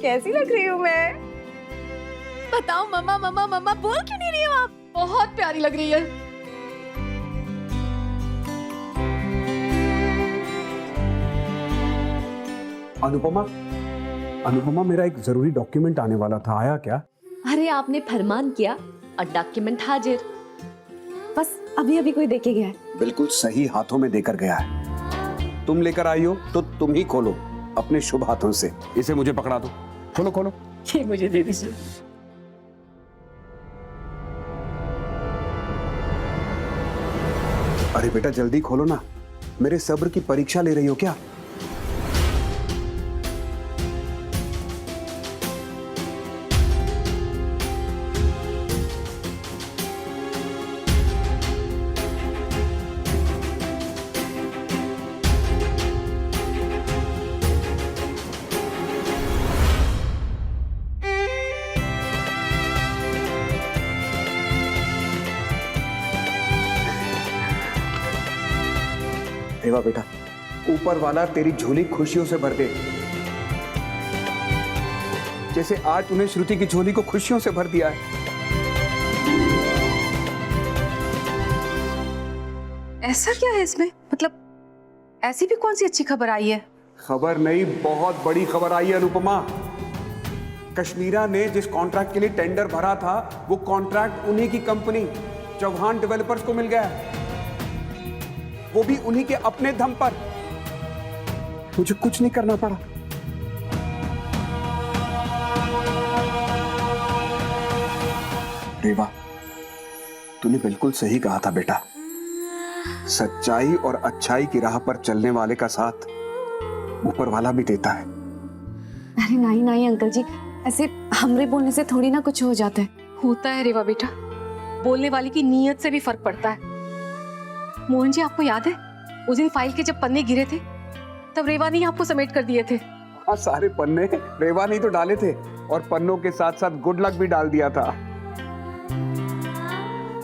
कैसी लग रही हूँ मैं? बताओ मम्मा मम्मा मम्मा बोल क्यों नहीं रही हो आप? बहुत प्यारी लग रही है। अनुपमा, अनुपमा मेरा एक जरूरी डॉक्यूमेंट आने वाला था, आया क्या? अरे आपने फरमान किया और डॉक्यूमेंट हाजिर। बस अभी अभी कोई देके गया है। बिल्कुल सही हाथों में देकर गया है। तुम लेकर आई हो तो तुम ही खोलो अपने शुभ हाथों से। इसे मुझे पकड़ा दो। खोलो खोलो। ये मुझे दे दीजिए। अरे बेटा जल्दी खोलो ना, मेरे सब्र की परीक्षा ले रही हो क्या? रेवा बेटा, ऊपर वाला तेरी झोली खुशियों से भर दे, जैसे आज तूने श्रुति की झोली को खुशियों से भर दिया है। ऐसा क्या है इसमें? मतलब ऐसी भी कौन सी अच्छी खबर आई है? खबर नहीं, बहुत बड़ी खबर आई है अनुपमा। कश्मीरा ने जिस कॉन्ट्रैक्ट के लिए टेंडर भरा था, वो कॉन्ट्रैक्ट उन्हीं की कंपनी चौहान डेवलपर्स को मिल गया, वो भी उन्हीं के अपने दम पर। मुझे कुछ नहीं करना पड़ा। रेवा, तूने बिल्कुल सही कहा था बेटा। सच्चाई और अच्छाई की राह पर चलने वाले का साथ ऊपर वाला भी देता है। अरे नहीं नहीं अंकल जी, ऐसे हमरे बोलने से थोड़ी ना कुछ हो जाता है। होता है रेवा बेटा, बोलने वाले की नीयत से भी फर्क पड़ता है। मोहन जी, आपको याद है उस दिन फाइल के जब पन्ने गिरे थे तब रेवा ने आपको समेट कर दिए थे? हाँ, सारे पन्ने रेवा ने तो डाले थे और पन्नों के साथ साथ गुड लक भी डाल दिया था।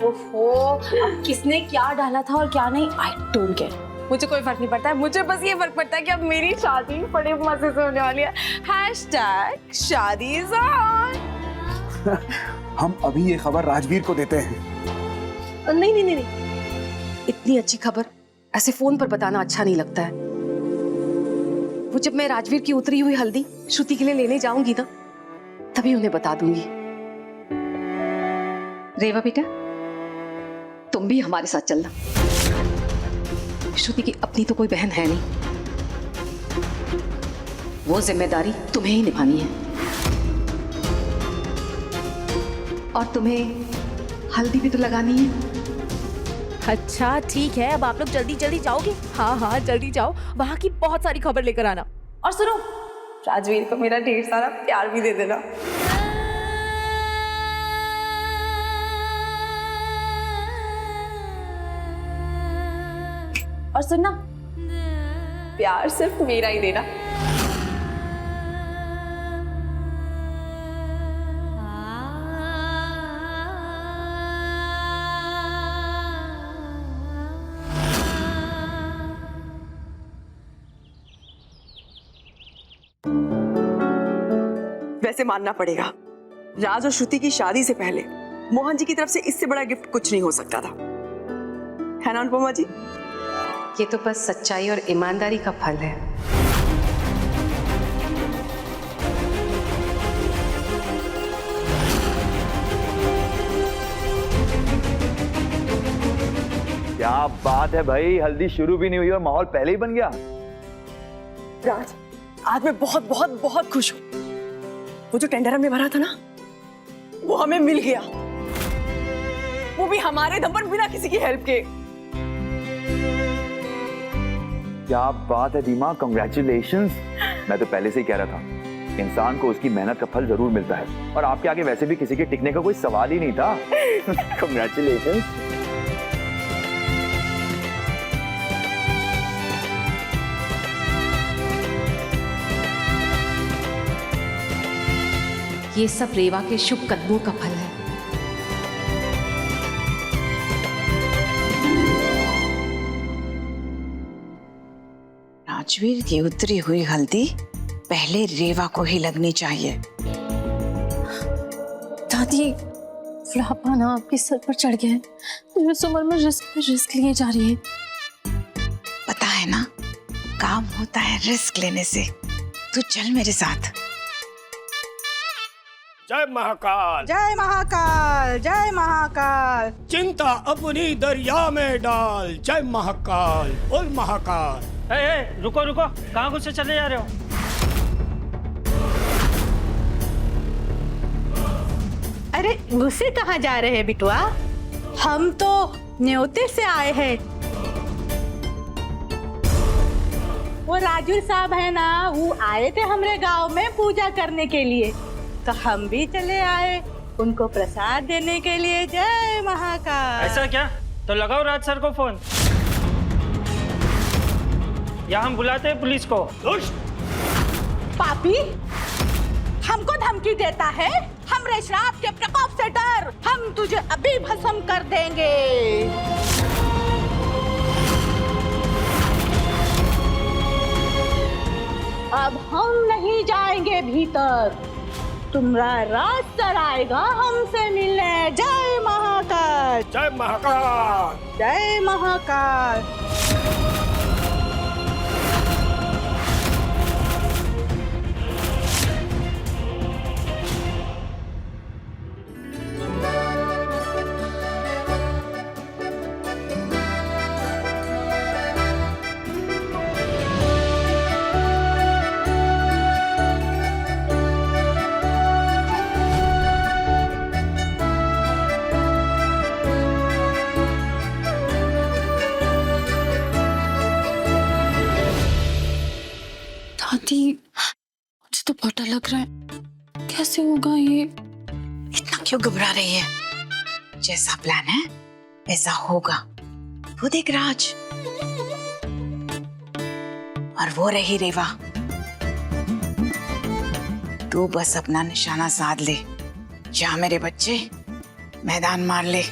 ओहो, अब किसने क्या डाला था और क्या नहीं, आई डोंट केयर। मुझे कोई फर्क नहीं पड़ता है। मुझे बस ये फर्क पड़ता है कि अब मेरी शादी बड़े मजे से होने वाली है। हैशटैग शादी इज ऑन। हम अभी ये खबर राजवीर को देते हैं। नहीं नहीं नहीं नहीं, इतनी अच्छी खबर ऐसे फोन पर बताना अच्छा नहीं लगता है। वो जब मैं राजवीर की उतरी हुई हल्दी श्रुति के लिए लेने जाऊंगी ना, तभी उन्हें बता दूंगी। रेवा बेटा, तुम भी हमारे साथ चलना। श्रुति की अपनी तो कोई बहन है नहीं, वो जिम्मेदारी तुम्हें ही निभानी है। और तुम्हें हल्दी भी तो लगानी है। अच्छा ठीक है, अब आप लोग जल्दी जल्दी जाओगे? हाँ हाँ जल्दी जाओ, वहाँ की बहुत सारी खबर लेकर आना। और सुनो, राजवीर को मेरा ढेर सारा प्यार भी दे देना। और सुनना, प्यार सिर्फ मेरा ही देना। वैसे मानना पड़ेगा, राज और श्रुति की शादी से पहले मोहन जी की तरफ से इससे बड़ा गिफ्ट कुछ नहीं हो सकता था, है ना अनुपमा जी? ये तो बस सच्चाई और ईमानदारी का फल है। क्या बात है भाई, हल्दी शुरू भी नहीं हुई और माहौल पहले ही बन गया। राज, आज मैं बहुत बहुत बहुत खुश हूँ। वो जो टेंडर हमने भरा था ना, वो हमें मिल गया, वो भी हमारे दम पर, बिना किसी की हेल्प के। क्या बात है दीमा, कांग्रेचुलेशंस। मैं तो पहले से ही कह रहा था, इंसान को उसकी मेहनत का फल जरूर मिलता है, और आपके आगे वैसे भी किसी के टिकने का कोई सवाल ही नहीं था। कांग्रेचुलेशंस। ये सब रेवा के शुभ कदमों का फल है। राजवीर की उतरी हुई हल्दी पहले रेवा को ही लगनी चाहिए। दादी, बुढ़ापा ना आपके सर पर चढ़ गया है। इस उम्र में रिस्क पे रिस्क लिए जा रही है। पता है ना, काम होता है रिस्क लेने से। तू चल मेरे साथ। जय महाकाल। जय महाकाल, जय महाकाल। चिंता अपनी दरिया में डाल। जय महाकाल, बोल महाकाल। रुको रुको, कहाँ गुस्से चले जा रहे हो? अरे गुस्से कहाँ जा रहे हैं बिटुआ? हम तो न्योते से आए हैं। वो राजू साहब है ना, वो आए थे हमारे गांव में पूजा करने के लिए, तो हम भी चले आए उनको प्रसाद देने के लिए। जय महाकाल। ऐसा क्या? तो लगाओ राज सर को फोन, या हम बुलाते हैं पुलिस को। पापी हमको धमकी देता है? हमरे श्राप के प्रकोप से डर, हम तुझे अभी भस्म कर देंगे। अब हम नहीं जाएंगे भीतर, तुम्हारा राज सर आएगा हमसे मिलने। जय महाकाल। जय महाकाल। जय महाकाल। दादी, मुझे तो बहुत डर लग रहा है। कैसे होगा ये? इतना क्यों घबरा रही है? जैसा प्लान है वैसा होगा। वो देख राज, और वो रही रेवा। तू बस अपना निशाना साध ले। जा मेरे बच्चे, मैदान मार ले।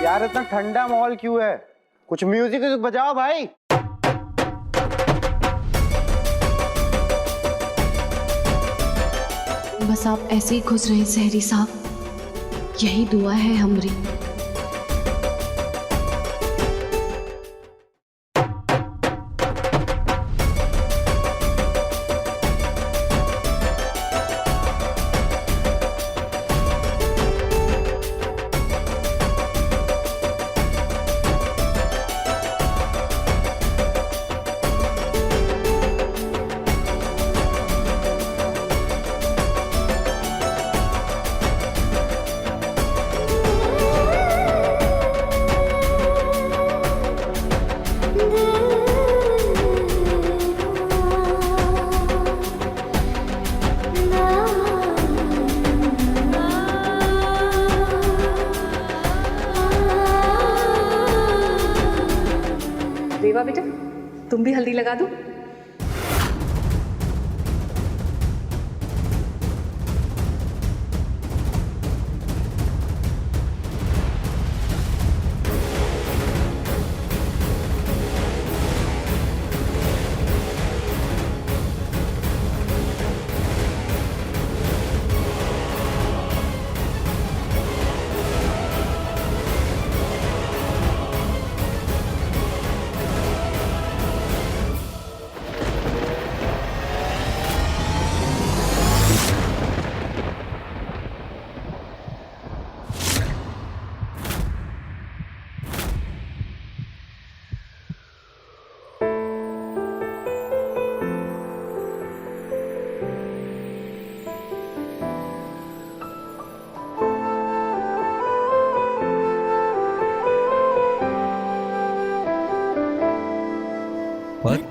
यार इतना ठंडा माहौल क्यों है? कुछ म्यूजिक बजाओ भाई। बस आप ऐसे ही खुश रहे सहरी साहब, यही दुआ है हमारी। रेवा बेटा, तुम भी हल्दी लगा दो।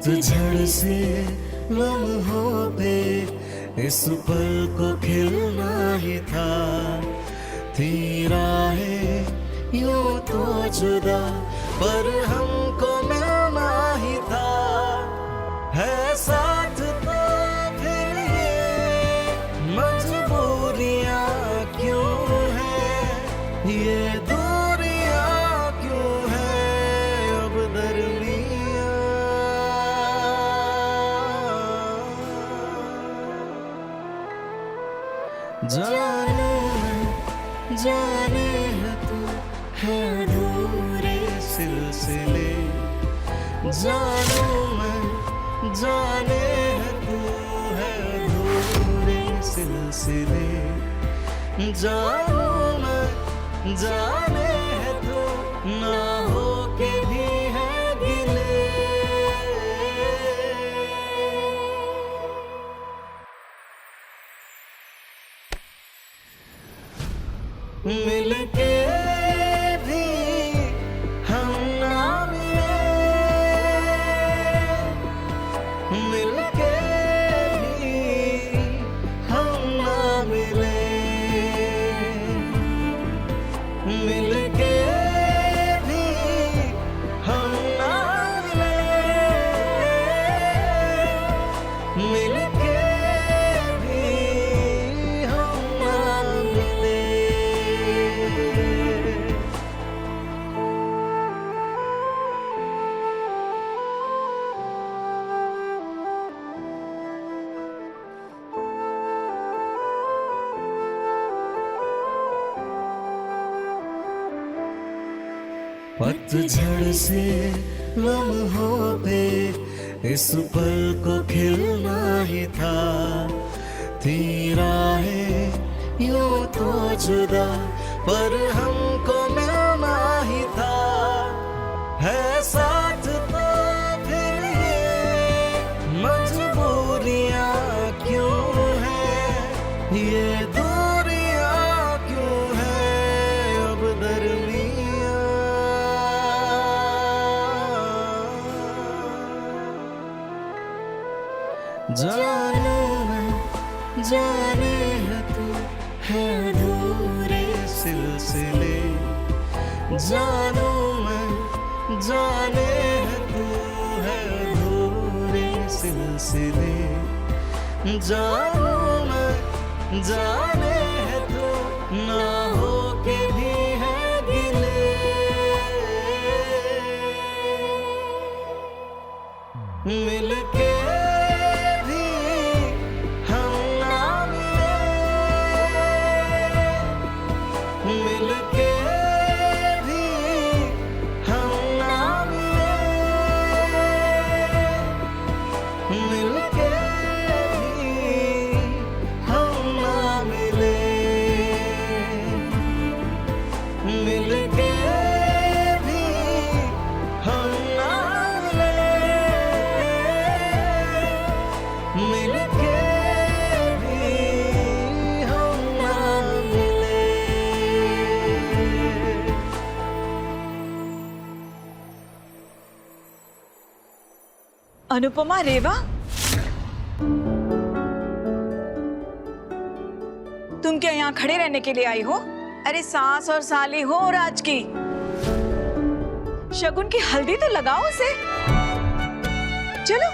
पतझड़ से लम्हों पे इस पल को खिलना ही था, थी राहें यूं तो जुदा पर हमको मिलना ही था, है साथ तो फिर ये मजबूरियां क्यों है, ये दूरियां क्यों है अब दरमियां। जाने जाने है तू है अधूरे सिलसिले, जानू मैं जाने है तू है अधूरे सिलसिले, जानू मैं जाने है तू ना हो के भी है गिले। मिलके भी हम ना मिले, मिलके भी हम ना मिले, मिलके भी हम ना मिले, मिलके भी हम ना मिले। पतझड़ से लम्हों पे इस पल को खिलना ही था, थी राहें यूं तो जुदा पर हमको मिलना ही था, है साथ तो फिर ये मजबूरियां क्यों है, ये दूरियां क्यों है अब दरमियां। जानू मैं जाने है तू है अधूरे सिलसिले, जानू मैं जाने है तू है अधूरे सिलसिले, जानू मैं जाने है तू ना हो के भी है गिले। मिलके भी हम ना मिले, मिलके भी हम ना मिले, मिलके भी हम ना मिले, मिलके भी हम ना मिले, मिलके भी हम ना मिले। अनुपमा, रेवा, तुम क्या यहाँ खड़े रहने के लिए आई हो? अरे सास और साली हो राज की, शगुन की हल्दी तो लगाओ उसे। चलो।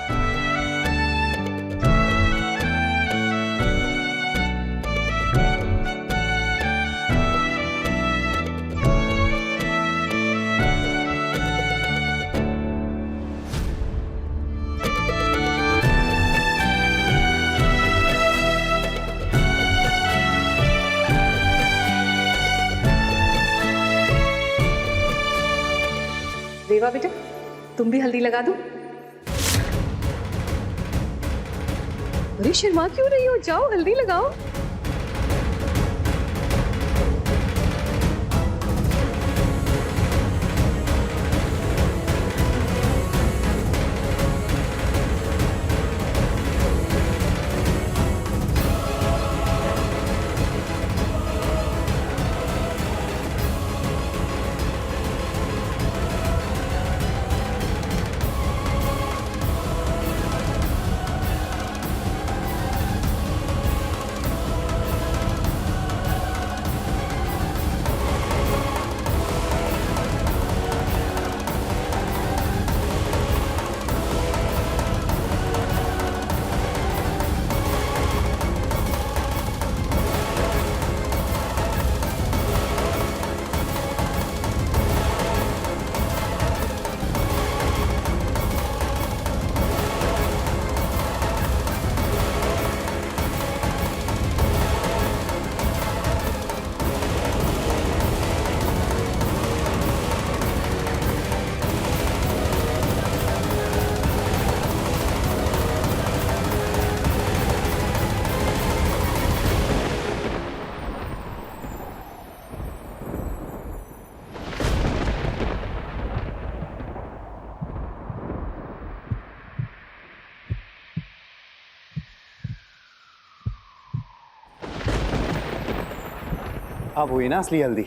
रेवा बेटा, तुम भी हल्दी लगा दो। अरे शर्मा क्यों रही हो, जाओ हल्दी लगाओ। अब हुई ना असली हल्दी।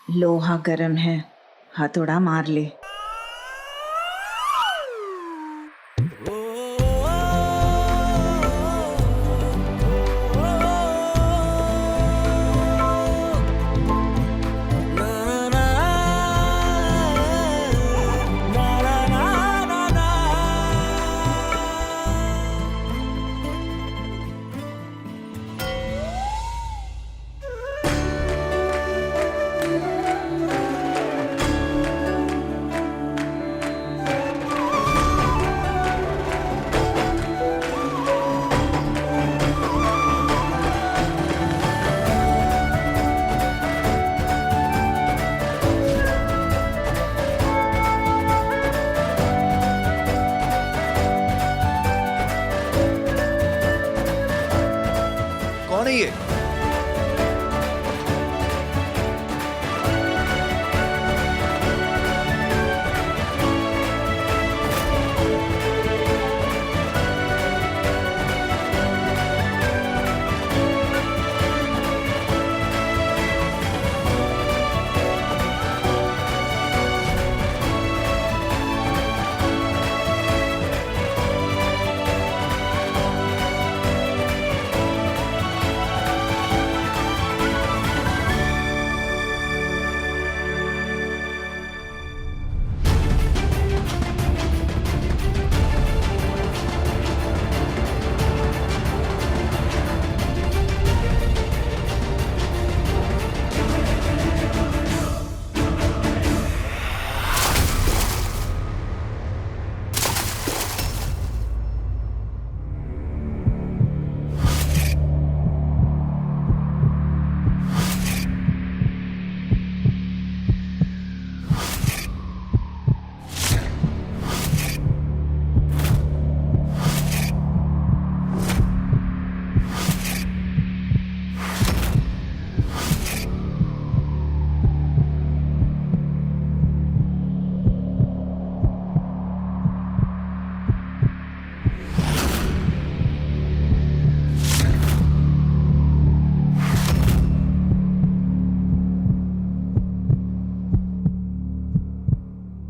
लोहा गरम है, हथौड़ा मार ले। कौन है ये?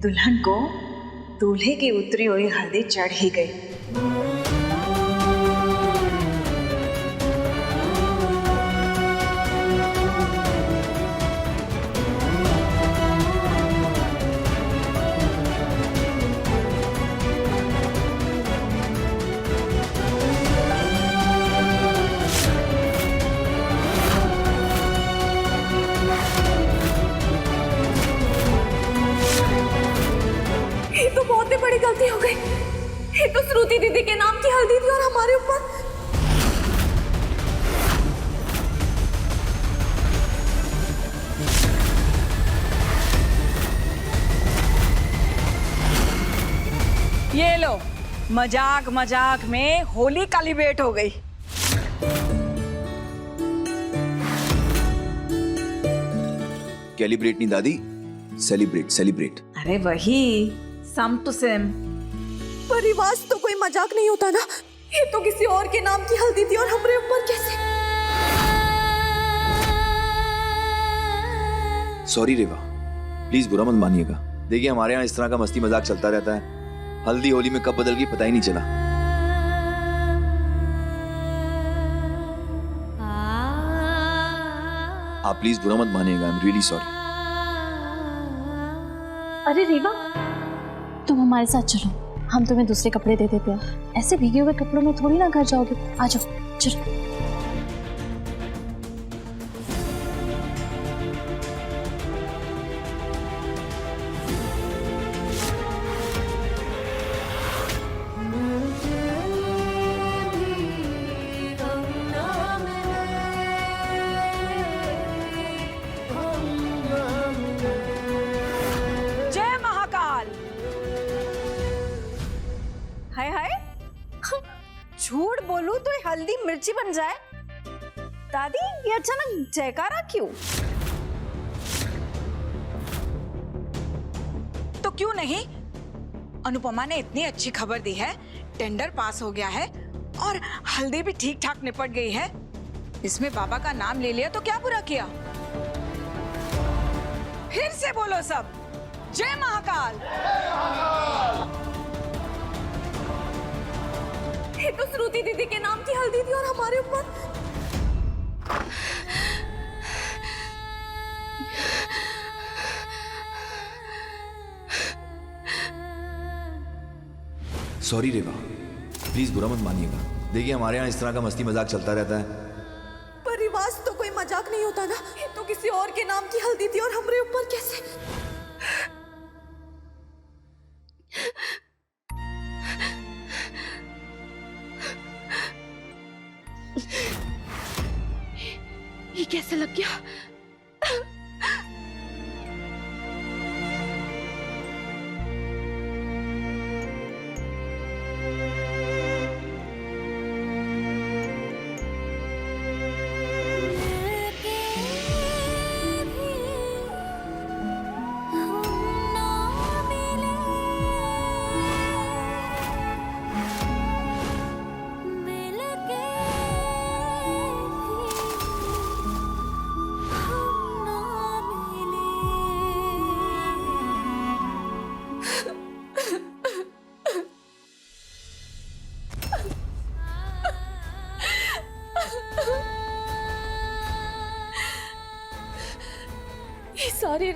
दुल्हन को दूल्हे की उतरी हुई हल्दी चढ़ ही गई। तो बहुत ही बड़ी गलती हो गई। ये तो श्रुति दीदी के नाम की हल्दी थी और हमारे ऊपर। ये लो, मजाक मजाक में होली सेलिब्रेट हो गई। कैलिब्रेट नहीं दादी, सेलिब्रेट सेलिब्रेट। अरे वही सम टू सेम। पर रिवाज तो कोई मजाक नहीं होता ना। ये तो किसी और के नाम की हल्दी थी और हमारे ऊपर कैसे? सॉरी रेवा, प्लीज बुरा मत मानिएगा। देखिए हमारे यहाँ इस तरह का मस्ती मजाक चलता रहता है। हल्दी होली में कब बदल गई पता ही नहीं चला। आप प्लीज बुरा मत मानिएगा, आई एम रियली सॉरी। अरे रीवा, तुम हमारे साथ चलो, हम तुम्हें दूसरे कपड़े दे देते हैं। ऐसे भीगे हुए कपड़ों में थोड़ी ना घर जाओगे। आ जाओ, चलो। हाय हाय, बोलूं तो ये हल्दी मिर्ची बन जाए। दादी ये अचानक जयकारा क्यों? तो क्यों नहीं? अनुपमा ने इतनी अच्छी खबर दी है, टेंडर पास हो गया है और हल्दी भी ठीक ठाक निपट गई है। इसमें बाबा का नाम ले लिया तो क्या बुरा किया? फिर से बोलो सब, जय महाकाल। ये तो श्रुति दीदी के नाम की हल्दी थी और हमारे ऊपर। सॉरी रेवा, प्लीज बुरा मत मानिएगा। देखिए हमारे यहाँ इस तरह का मस्ती मजाक चलता रहता है। पर रिवाज तो कोई मजाक नहीं होता ना। ये तो किसी और के नाम की हल्दी थी और हमारे ऊपर कैसे? ये कैसे लग गया? ये सारी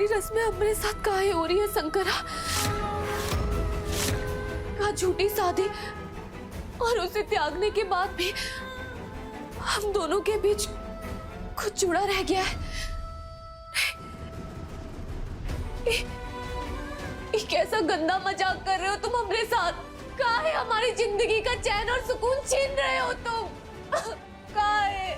रस्में हमारे साथ काहे हो रही है शंकरा? का झूठी शादी और उसे त्यागने के बाद भी हम दोनों के बीच कुछ जुड़ा रह गया है। ये कैसा गंदा मजाक कर रहे हो तुम हमारे साथ? काहे हमारी जिंदगी का चैन और सुकून छीन रहे हो तुम? काहे?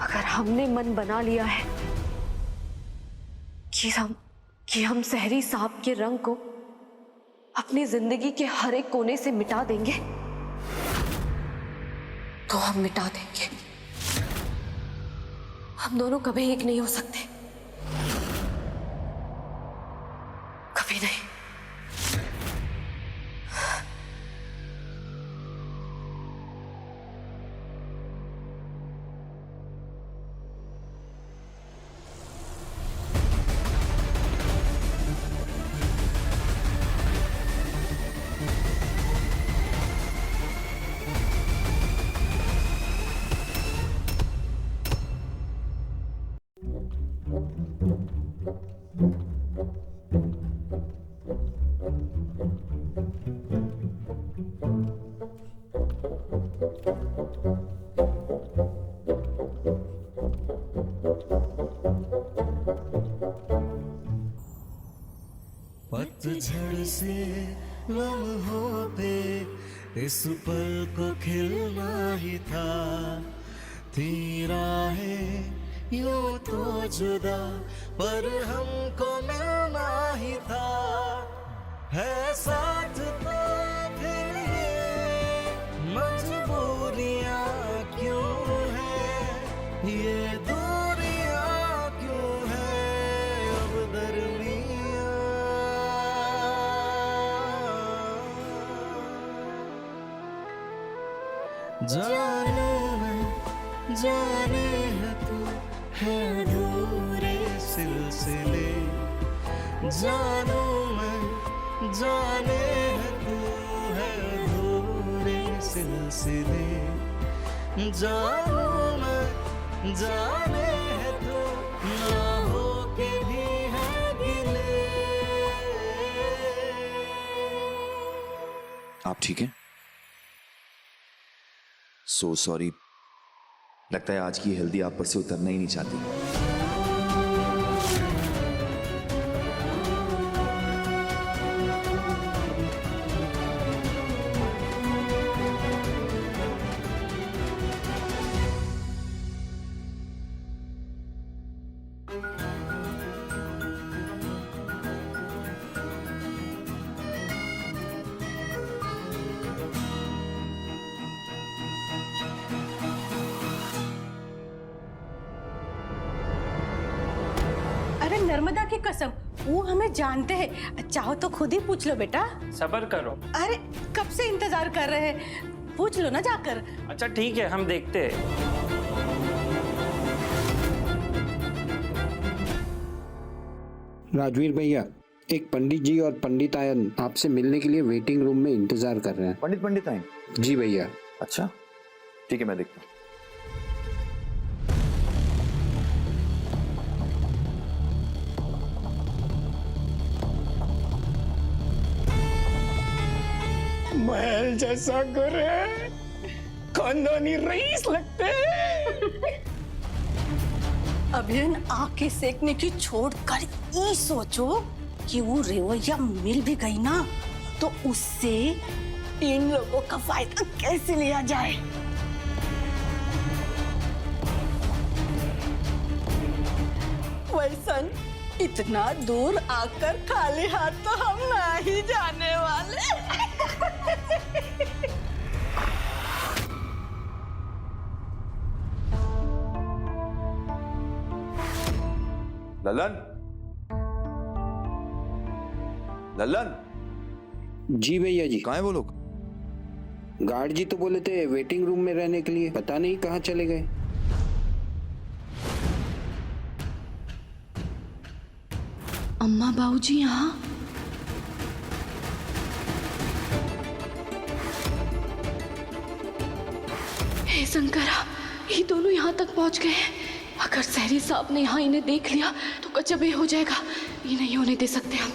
अगर हमने मन बना लिया है कि हम सहरी साहब के रंग को अपनी जिंदगी के हर एक कोने से मिटा देंगे, तो हम मिटा देंगे। हम दोनों कभी एक नहीं हो सकते, कभी नहीं। पतझड़ से लम्हों पे इस पल को खिलना ही था। तेरा है यूं तो जुदा पर हमको मिलना ही था। है साथ तो फिर ये मजबूरियां क्यों है, ये दूरियां क्यों है अब दरमियां। जाने मैं जाने है तू है दूरे सिलसिले। जानू मैं जाने है तू है दूरे सिलसिले। जानू मैं जाने है तू ना हो के भी है गिले। आप ठीक हैं? सो सॉरी, लगता है आज की हल्दी आप पर से उतरना ही नहीं चाहती। अरे नर्मदा की कसम, वो हमें जानते हैं। चाहो तो खुद ही पूछ लो बेटा। सब्र करो। अरे कब से इंतजार कर रहे हैं, पूछ लो ना जाकर। अच्छा ठीक है, हम देखते हैं। राजवीर भैया, एक पंडित जी और पंडित आयन आपसे मिलने के लिए वेटिंग रूम में इंतजार कर रहे हैं। पंडित आए? जी भैया। अच्छा ठीक है, मैं देखता हूँ। महल जैसा घर है, खानदानी रईस लगते हैं। अभियन आंखें सेकने की छोड़कर ये सोचो कि वो रेवैया मिल भी गई ना तो उससे इन लोगों का फायदा कैसे लिया जाए। वैसन इतना दूर आकर खाली हाथ तो हम नहीं जाने वाले। ललन, ललन। जी भैया जी। कहाँ है वो लोग? गार्ड जी तो बोले थे वेटिंग रूम में रहने के लिए, पता नहीं कहाँ चले गए। अम्मा बाबूजी यहाँ? हे शंकरा, ये दोनों यहाँ तक पहुँच गए हैं। अगर सहरी साहब ने यहाँ इन्हें देख लिया तो गजब ही हो जाएगा। ये नहीं होने दे सकते हम।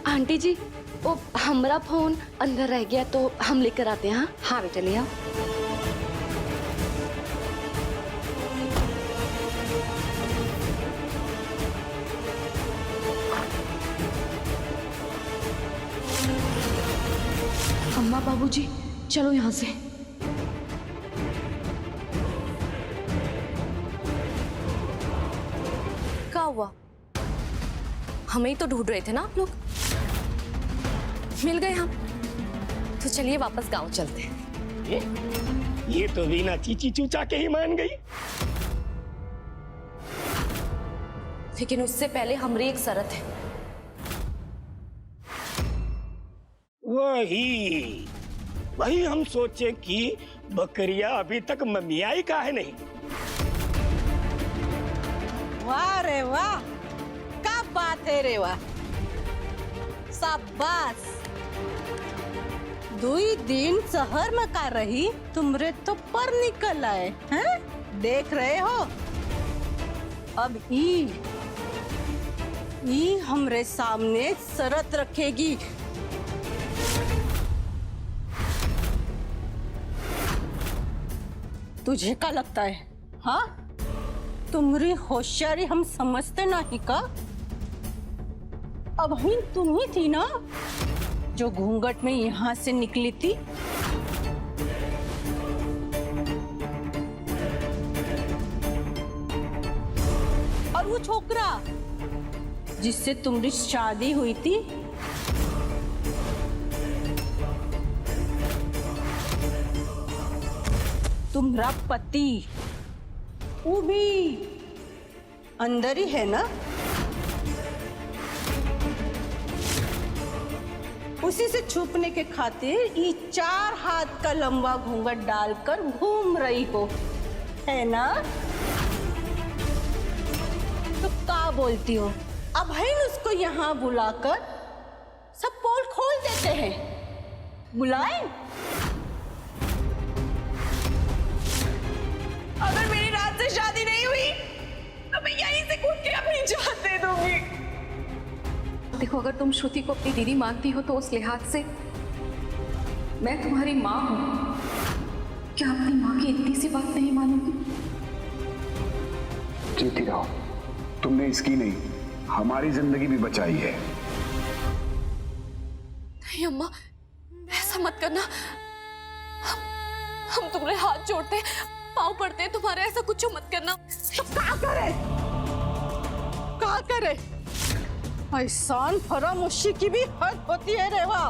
आंटी जी, वो हमारा फोन अंदर रह गया तो हम लेकर आते हैं। हाँ हाँ बेटा, ले आओ। अम्मा बाबूजी, चलो यहाँ से। क्या हुआ? हमें ही तो ढूंढ रहे थे ना आप लोग। मिल गए हम, तो चलिए वापस गांव चलते हैं। ये तो वीना चीची चूचा के ही मान गई। लेकिन उससे पहले हमारी एक शर्त है। वही हम सोचे कि बकरिया अभी तक ममियाई का है नहीं। वाह रे वाह, क्या बात है रे वाह, शाबाश। 2 दिन शहर में का रही, तुमरे तो पर निकल आए हैं। देख रहे हो, अब ई हमरे सामने शरत रखेगी। तुझे क्या लगता है? हाँ, तुम्हारी होशियारी हम समझते नहीं का? अब ही तुम ही थी ना जो घूंघट में यहाँ से निकली थी। और वो छोकरा जिससे तुम्हारी शादी हुई थी, तुम्हारा पति, वो भी अंदर ही है ना? उसी से छुपने के खातिर ये 4 हाथ का लंबा घूंघट डालकर घूम रही हो, है ना? तो क्या बोलती हो? अब है उसको यहाँ बुलाकर सब पोल खोल देते हैं। बुलाएं? तो मैं यहीं से कूद के अपनी जान दे दूंगी। देखो, अगर तुम श्रुति को अपनी दीदी मानती हो तो उस लिहाज से मैं तुम्हारी माँ हूँ। क्या अपनी माँ की इतनी सी बात नहीं मानोगी? जीती रहो, तुमने इसकी नहीं हमारी जिंदगी भी बचाई है। नहीं अम्मा, ऐसा मत करना। हम तुम्हारे हाथ जोड़ते हैं, पाँव पड़ते हैं तुम्हारे, ऐसा कुछ मत करना। तो क्या करे? एहसान फरामोशी की भी हद होती है रेवा।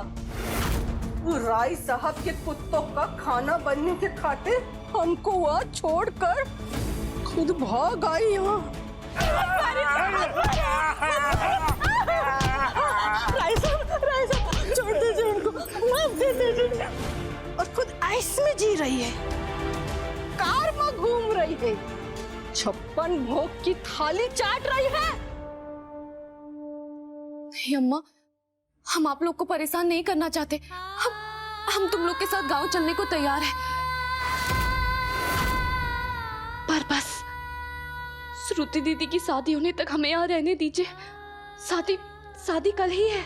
राय साहब के कुत्तों का खाना बनने के खातिर हमको वहाँ छोड़कर खुद भाग आई यहाँ। राय साहब छोड़ दीजिए उनको, माफ दे दीजिए। और खुद आइस में जी रही है, कार में घूम रही है, 56 भोग की थाली चाट रही है। नहीं अम्मा, हम आप लोग को परेशान नहीं करना चाहते। हम तुम लोग के साथ गांव चलने को तैयार हैं। पर बस श्रुति दीदी की शादी होने तक हमें यहाँ रहने दीजिए। शादी कल ही है,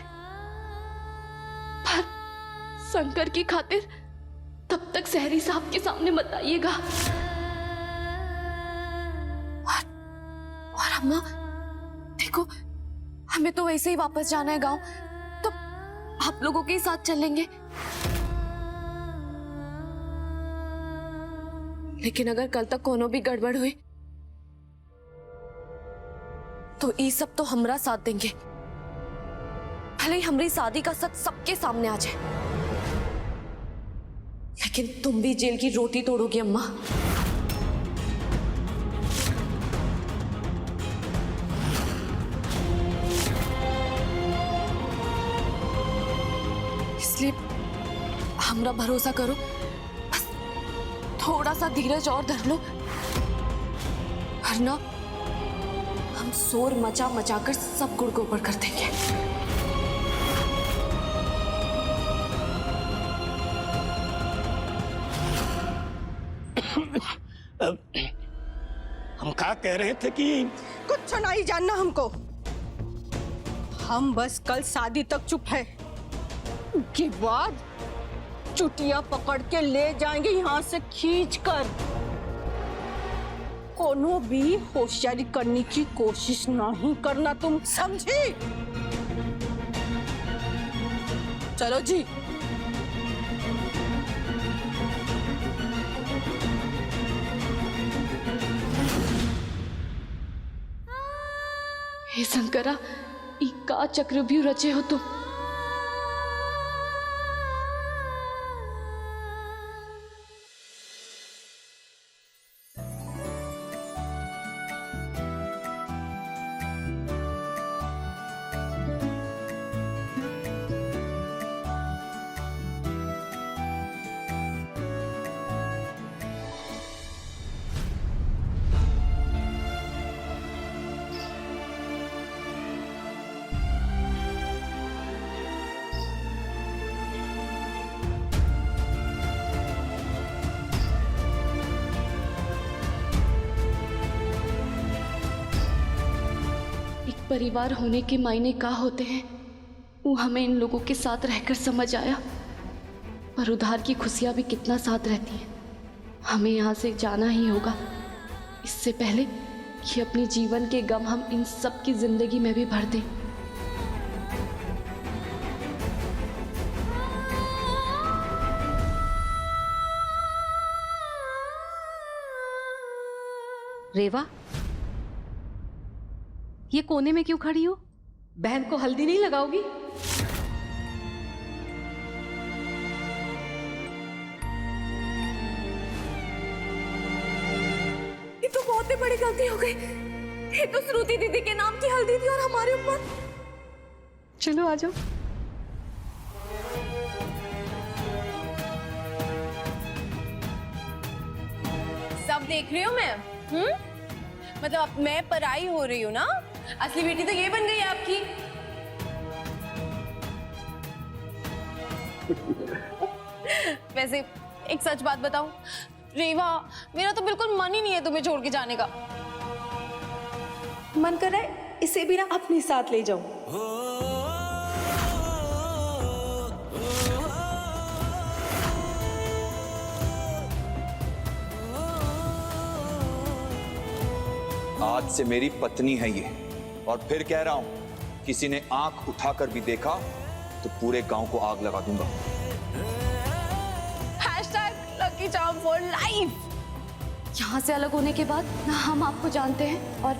पर शंकर की खातिर तब तक सहरी साहब के सामने मत आइएगा। और अम्मा देखो, हमें तो वैसे ही वापस जाना है गांव, तो आप लोगों के साथ चलेंगे। लेकिन अगर कल तक कोनो भी गड़बड़ हुई तो ये सब तो हमरा साथ देंगे, भले ही हमारी शादी का सच सबके सामने आ जाए। लेकिन तुम भी जेल की रोटी तोड़ोगी अम्मा। इसलिए हमरा भरोसा करो, बस थोड़ा सा धीरज और धर लो, वरना हम शोर मचा मचा कर सब गुड़ गोबर कर देंगे। हम क्या कह रहे थे कि कुछ नहीं जानना हमको, हम बस कल शादी तक चुप है, के बाद चुटिया पकड़ के ले जाएंगे यहाँ से खींच कर। कोनो भी होशियारी करने की कोशिश नहीं करना, तुम समझी? चलो जी। हे शंकरा, ई का चक्रव्यूह रचे हो तुम। परिवार होने के मायने क्या होते हैं वो हमें इन लोगों के साथ रहकर समझ आया। पर उधार की खुशियां भी कितना साथ रहती हैं। हमें यहाँ से जाना ही होगा, इससे पहले कि अपनी जीवन के गम हम इन सब की जिंदगी में भी भर दें। रेवा, ये कोने में क्यों खड़ी हो? बहन को हल्दी नहीं लगाओगी? ये तो बहुत ही बड़ी गलती हो गई। ये तो श्रुति दीदी के नाम की हल्दी थी और हमारे ऊपर। चलो आ जाओ। सब देख रही हूँ मैं। मतलब अब मैं पराई हो रही हूँ ना? असली बेटी तो ये बन गई आपकी। वैसे एक सच बात बताऊं, रेवा, मेरा तो बिल्कुल मन ही नहीं है तुम्हें छोड़ के जाने का। मन कर रहा है इसे भी ना अपने साथ ले जाऊं। आज से मेरी पत्नी है ये, और फिर कह रहा हूं, किसी ने आंख उठाकर भी देखा तो पूरे गांव को आग लगा दूंगा। Lucky charm for life. यहाँ से अलग होने के बाद ना हम आपको जानते हैं और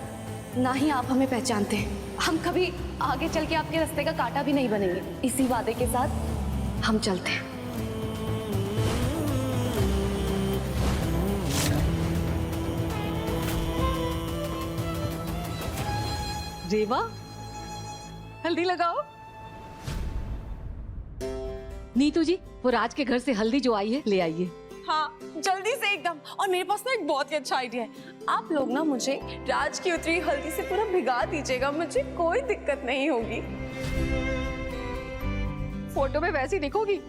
ना ही आप हमें पहचानते हैं। हम कभी आगे चल के आपके रास्ते का कांटा भी नहीं बनेंगे। इसी वादे के साथ हम चलते हैं। रेवा, हल्दी लगाओ। नीतू जी, वो राज के घर से हल्दी जो आई है ले आइए। हाँ जल्दी से एकदम। और मेरे पास ना एक बहुत ही अच्छा आइडिया है। आप लोग ना मुझे राज की उतरी हल्दी से पूरा भिगा दीजिएगा, मुझे कोई दिक्कत नहीं होगी। फोटो में वैसी दिखोगी।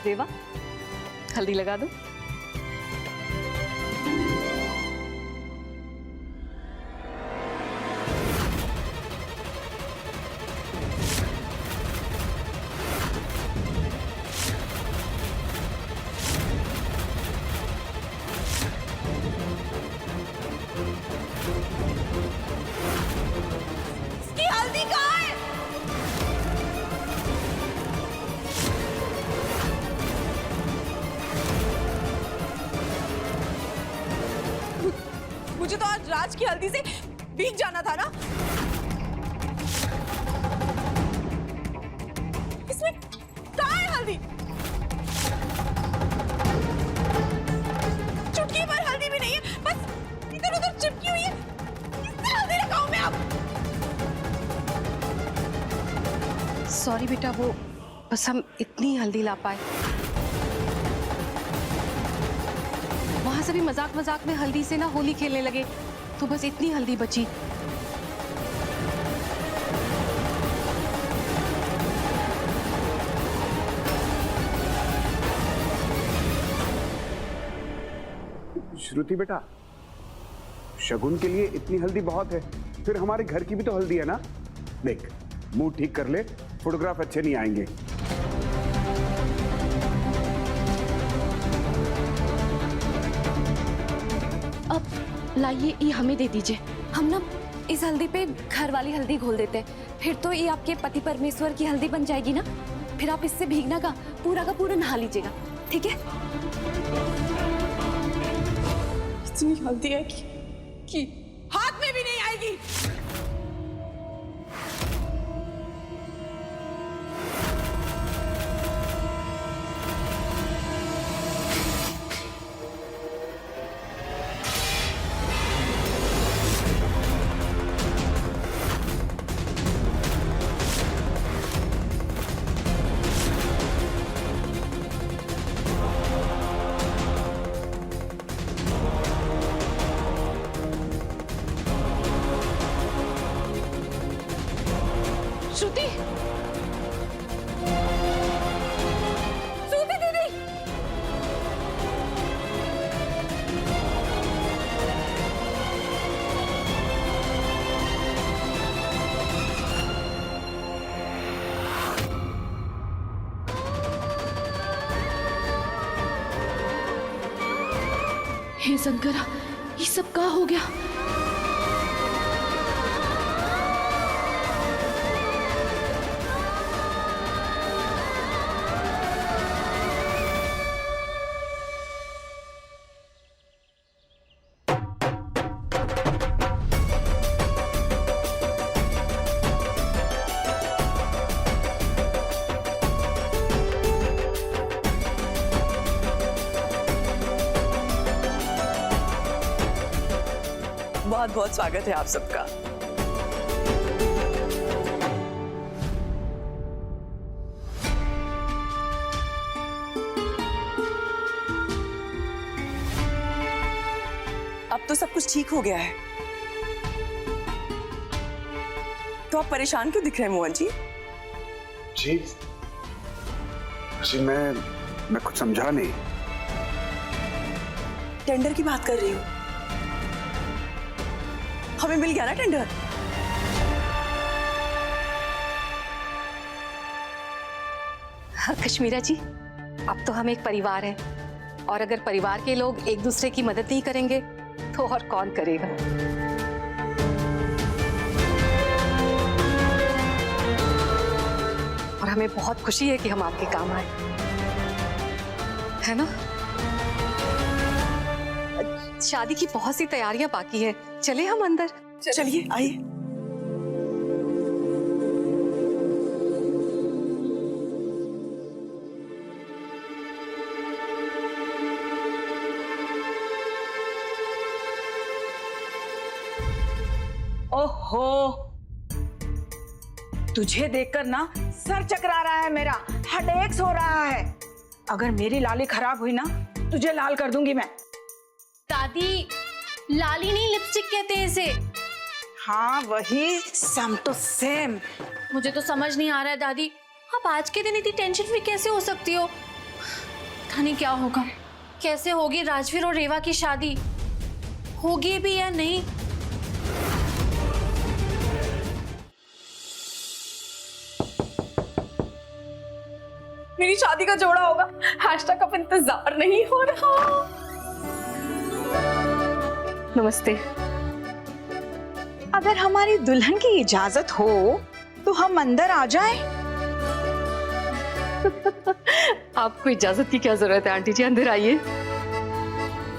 देवा, हल्दी लगा दो। इसकी हल्दी कहाँ है? मुझे तो आज राज की हल्दी से भीग जाना था ना। इसमें कहाँ है हल्दी? चुटकी भर हल्दी भी नहीं है, बस इधर उधर चिपकी हुई है। किससे हल्दी लगाऊं मैं अब? सॉरी बेटा, वो बस हम इतनी हल्दी ला पाए। वहां से भी मजाक मजाक में हल्दी से ना होली खेलने लगे, तो बस इतनी हल्दी बची। श्रुति बेटा, शगुन के लिए इतनी हल्दी बहुत है, फिर हमारे घर की भी तो हल्दी है ना। देख, मुंह ठीक कर ले, फोटोग्राफ अच्छे नहीं आएंगे। अब लाइए, ये हमें दे दीजिए। हम ना इस हल्दी पे घर वाली हल्दी घोल देते हैं, फिर तो ये आपके पति परमेश्वर की हल्दी बन जाएगी ना। फिर आप इससे भीगना का पूरा नहा लीजिएगा, ठीक है? इतनी हल्दी है कि हाथ में भी नहीं आएगी। श्रुति, श्रुति दीदी, हे शंकरा, ये सब क्या हो गया? बहुत बहुत स्वागत है आप सबका। अब तो सब कुछ ठीक हो गया है। तो आप परेशान क्यों दिख रहे हैं मोहन जी? जी जी मैं कुछ समझा नहीं। टेंडर की बात कर रही हूँ। हमें मिल गया ना टेंडर। हाँ, कश्मीरा जी, अब तो हम एक परिवार हैं, और अगर परिवार के लोग एक दूसरे की मदद नहीं करेंगे तो और कौन करेगा। और हमें बहुत खुशी है कि हम आपके काम आए, है ना? शादी की बहुत सी तैयारियां बाकी हैं, चले हम अंदर। चलिए आइए। ओहो, तुझे देखकर ना सर चकरा रहा है मेरा, हेडेक्स हो रहा है। अगर मेरी लाली खराब हुई ना, तुझे लाल कर दूंगी मैं। दादी, लाली नहीं, लिपस्टिक कहते हैं इसे। हाँ वही, सेम टू सेम। मुझे तो समझ नहीं आ रहा है दादी, आप आज के दिन इतनी टेंशन फ्री कैसे हो सकती हो? पता नहीं क्या होगा, कैसे होगी राजवीर और रेवा की शादी, होगी भी या नहीं। मेरी शादी का जोड़ा होगा, हैशटैग अब इंतजार नहीं हो रहा। नमस्ते। अगर हमारी दुल्हन की इजाजत हो तो हम अंदर आ जाएं। आपको इजाजत की क्या जरूरत है आंटी जी, अंदर आइए।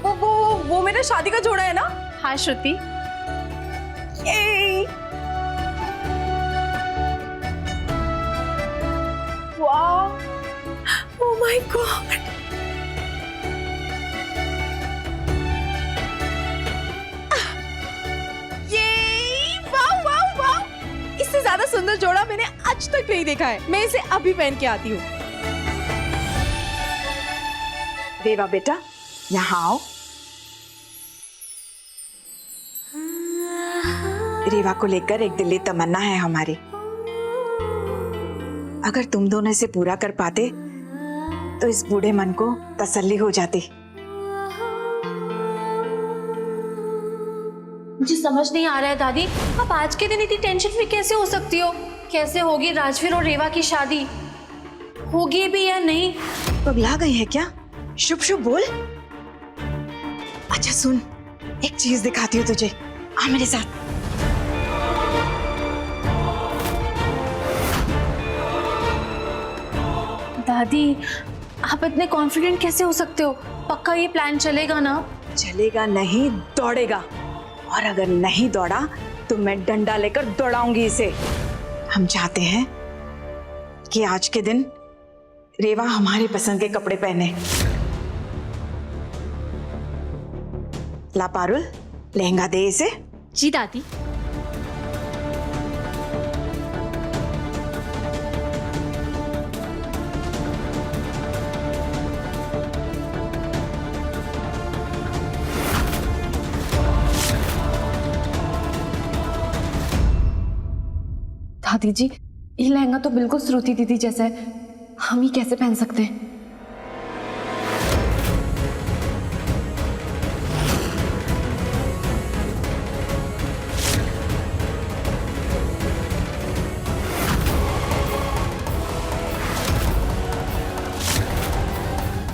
वो मेरा शादी का जोड़ा है ना? हाँ श्रुति। वाह, ओह माय गॉड, ये वाह वाह वाह, इससे ज्यादा सुंदर जोड़ा मैंने आज तक नहीं देखा है। मैं इसे अभी पहन के आती हूँ। रेवा बेटा, यहाँ आओ। रेवा को लेकर एक दिली तमन्ना है हमारी, अगर तुम दोनों इसे पूरा कर पाते तो इस बूढ़े मन को तसल्ली हो जाती। मुझे समझ नहीं आ रहा है दादी, आप आज के दिन इतनी टेंशन फ्री कैसे हो सकती हो? कैसे होगी राजवीर और रेवा की शादी, होगी भी या नहीं? पगला गई है क्या? शुभ शुभ बोल। अच्छा सुन, एक चीज दिखाती हूँ तुझे, आ मेरे साथ। दादी, आप इतने कॉन्फिडेंट कैसे हो सकते हो? पक्का ये प्लान चलेगा ना? चलेगा नहीं, दौड़ेगा, और अगर नहीं दौड़ा तो मैं डंडा लेकर दौड़ाऊंगी इसे। हम चाहते हैं कि आज के दिन रेवा हमारी पसंद के कपड़े पहने। ला पारुल, लहंगा दे इसे। जी दादी। दादी जी, ये लहंगा तो बिल्कुल श्रुति दीदी जैसा है, हम ये कैसे पहन सकते हैं?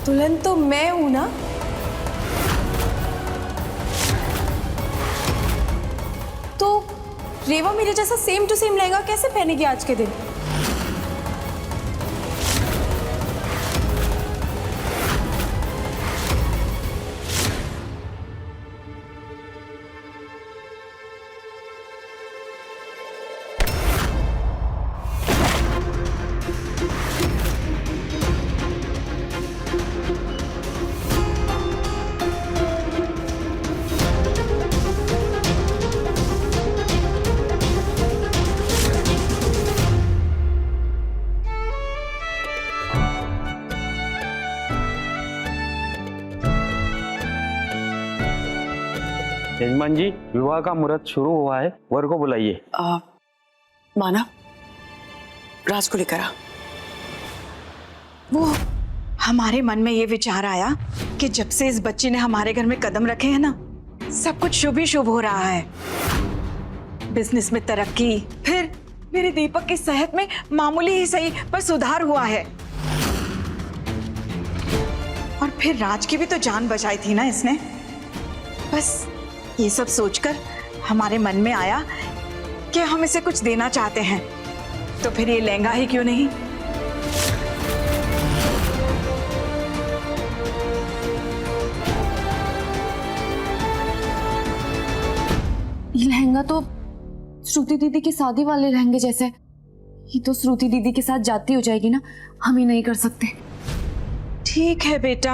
दुल्हन तो मैं हूं ना? तो रेवा मेरे जैसा सेम टू सेम लहंगा कैसे पहनेगी आज के दिन? यजमान जी, विवाह का मुहूर्त शुरू हुआ है, वर को बुलाइए। माना, राज को लेकर आ। वो हमारे मन में ये विचार आया कि जब से इस बच्ची ने हमारे घर में कदम रखे हैं ना, सब कुछ शुभ ही शुभ हो रहा है। बिजनेस में तरक्की, फिर मेरे दीपक की सेहत में मामूली ही सही पर सुधार हुआ है, और फिर राज की भी तो जान बचाई थी ना इसने। बस ये सब सोचकर हमारे मन में आया कि हम इसे कुछ देना चाहते हैं, तो फिर ये लहंगा ही क्यों नहीं। ये लहंगा तो श्रुति दीदी की शादी वाले लहंगे जैसे। ये तो श्रुति दीदी के साथ जाती हो जाएगी ना, हम ही नहीं कर सकते। ठीक है बेटा,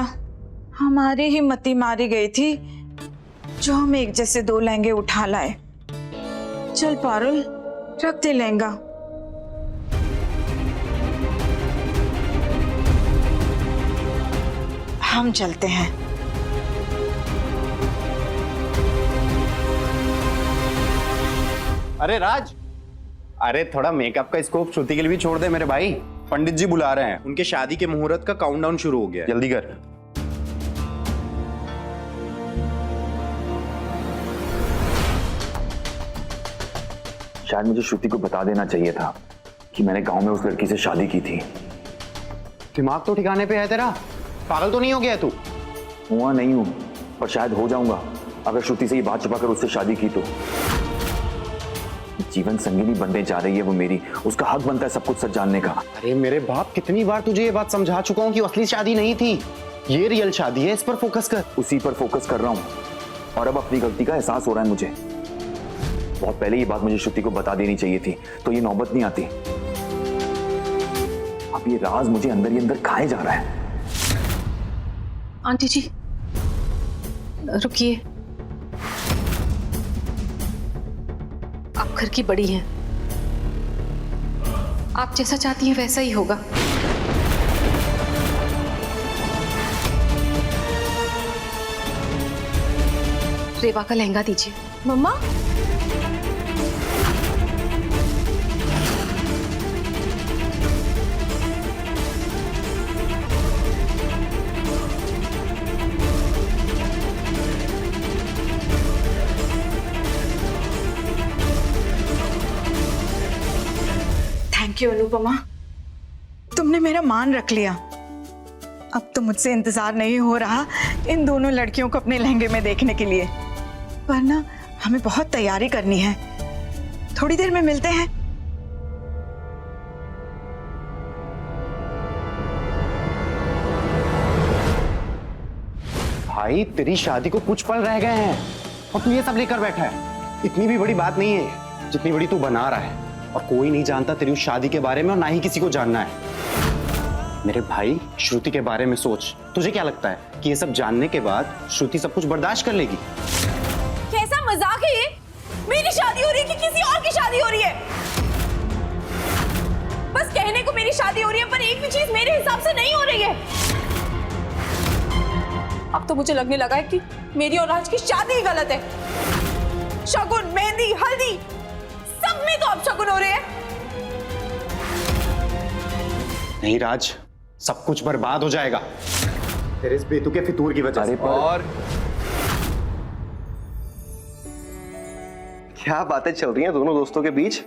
हमारी ही मती मारी गई थी जो हम एक जैसे 2 लहंगे उठा लाए। चल पारुल, रख दे लहंगा। हम चलते हैं। अरे राज, अरे थोड़ा मेकअप का स्कोप श्रुति के लिए भी छोड़ दे मेरे भाई। पंडित जी बुला रहे हैं, उनके शादी के मुहूर्त का काउंटडाउन शुरू हो गया, जल्दी कर। शायद मुझे श्रुति को बता देना चाहिए था कि मैंने गांव में उस लड़की से शादी की थी। दिमाग तो ठिकाने पे है तेरा, पागल तो नहीं हो गया तू? हुआ नहीं हूं, पर शायद हो जाऊंगा अगर श्रुति से ये बात छुपाकर उससे शादी की तो। जीवन संगिनी बनने जा रही है वो मेरी, उसका हक बनता है सब कुछ सच जानने का। अरे मेरे बाप, कितनी बार तुझे ये बात समझा चुका हूँ कि असली शादी नहीं थी, ये रियल शादी है, इस पर फोकस कर। उसी पर फोकस कर रहा हूँ, और अब अपनी गलती का एहसास हो रहा है मुझे। बहुत पहले ये बात मुझे श्रुति को बता देनी चाहिए थी, तो ये नौबत नहीं आती। अब ये राज मुझे अंदर ही अंदर खाए जा रहा है। आंटी जी रुकिए, आप घर की बड़ी हैं, आप जैसा चाहती हैं वैसा ही होगा। रेवा का लहंगा दीजिए। मम्मा, थैंक यू अनुपमा, तुमने मेरा मान रख लिया। अब तो मुझसे इंतजार नहीं हो रहा इन दोनों लड़कियों को अपने लहंगे में देखने के लिए, वरना हमें बहुत तैयारी करनी है। थोड़ी देर में मिलते हैं। भाई तेरी शादी को कुछ पल रह गए हैं और तू ये सब लेकर बैठा है। इतनी भी बड़ी बात नहीं है जितनी बड़ी तू बना रहा है, और कोई नहीं जानता तेरी उस शादी के बारे में, और ना ही किसी को जानना है। मेरे भाई, श्रुति के बारे में सोच। तुझे क्या लगता है कि ये सब जानने के बाद श्रुति सब कुछ बर्दाश्त कर लेगी? कैसा मजाक है ये? मेरी शादी हो रही है कि किसी और की शादी हो रही है? बस कहने को मेरी शादी हो रही है, पर एक भी चीज मेरे हिसाब से नहीं हो रही है। अब तो मुझे लगने लगा है कि मेरी और राज की शादी ही गलत है। शगुन, मेहंदी, हल्दी, सब में तो अब शगुन हो रहे हैं। नहीं राज, सब कुछ बर्बाद हो जाएगा तेरे इस बेतुके फितूर की वजह से। और क्या बातें चल रही हैं दोनों दोस्तों के बीच?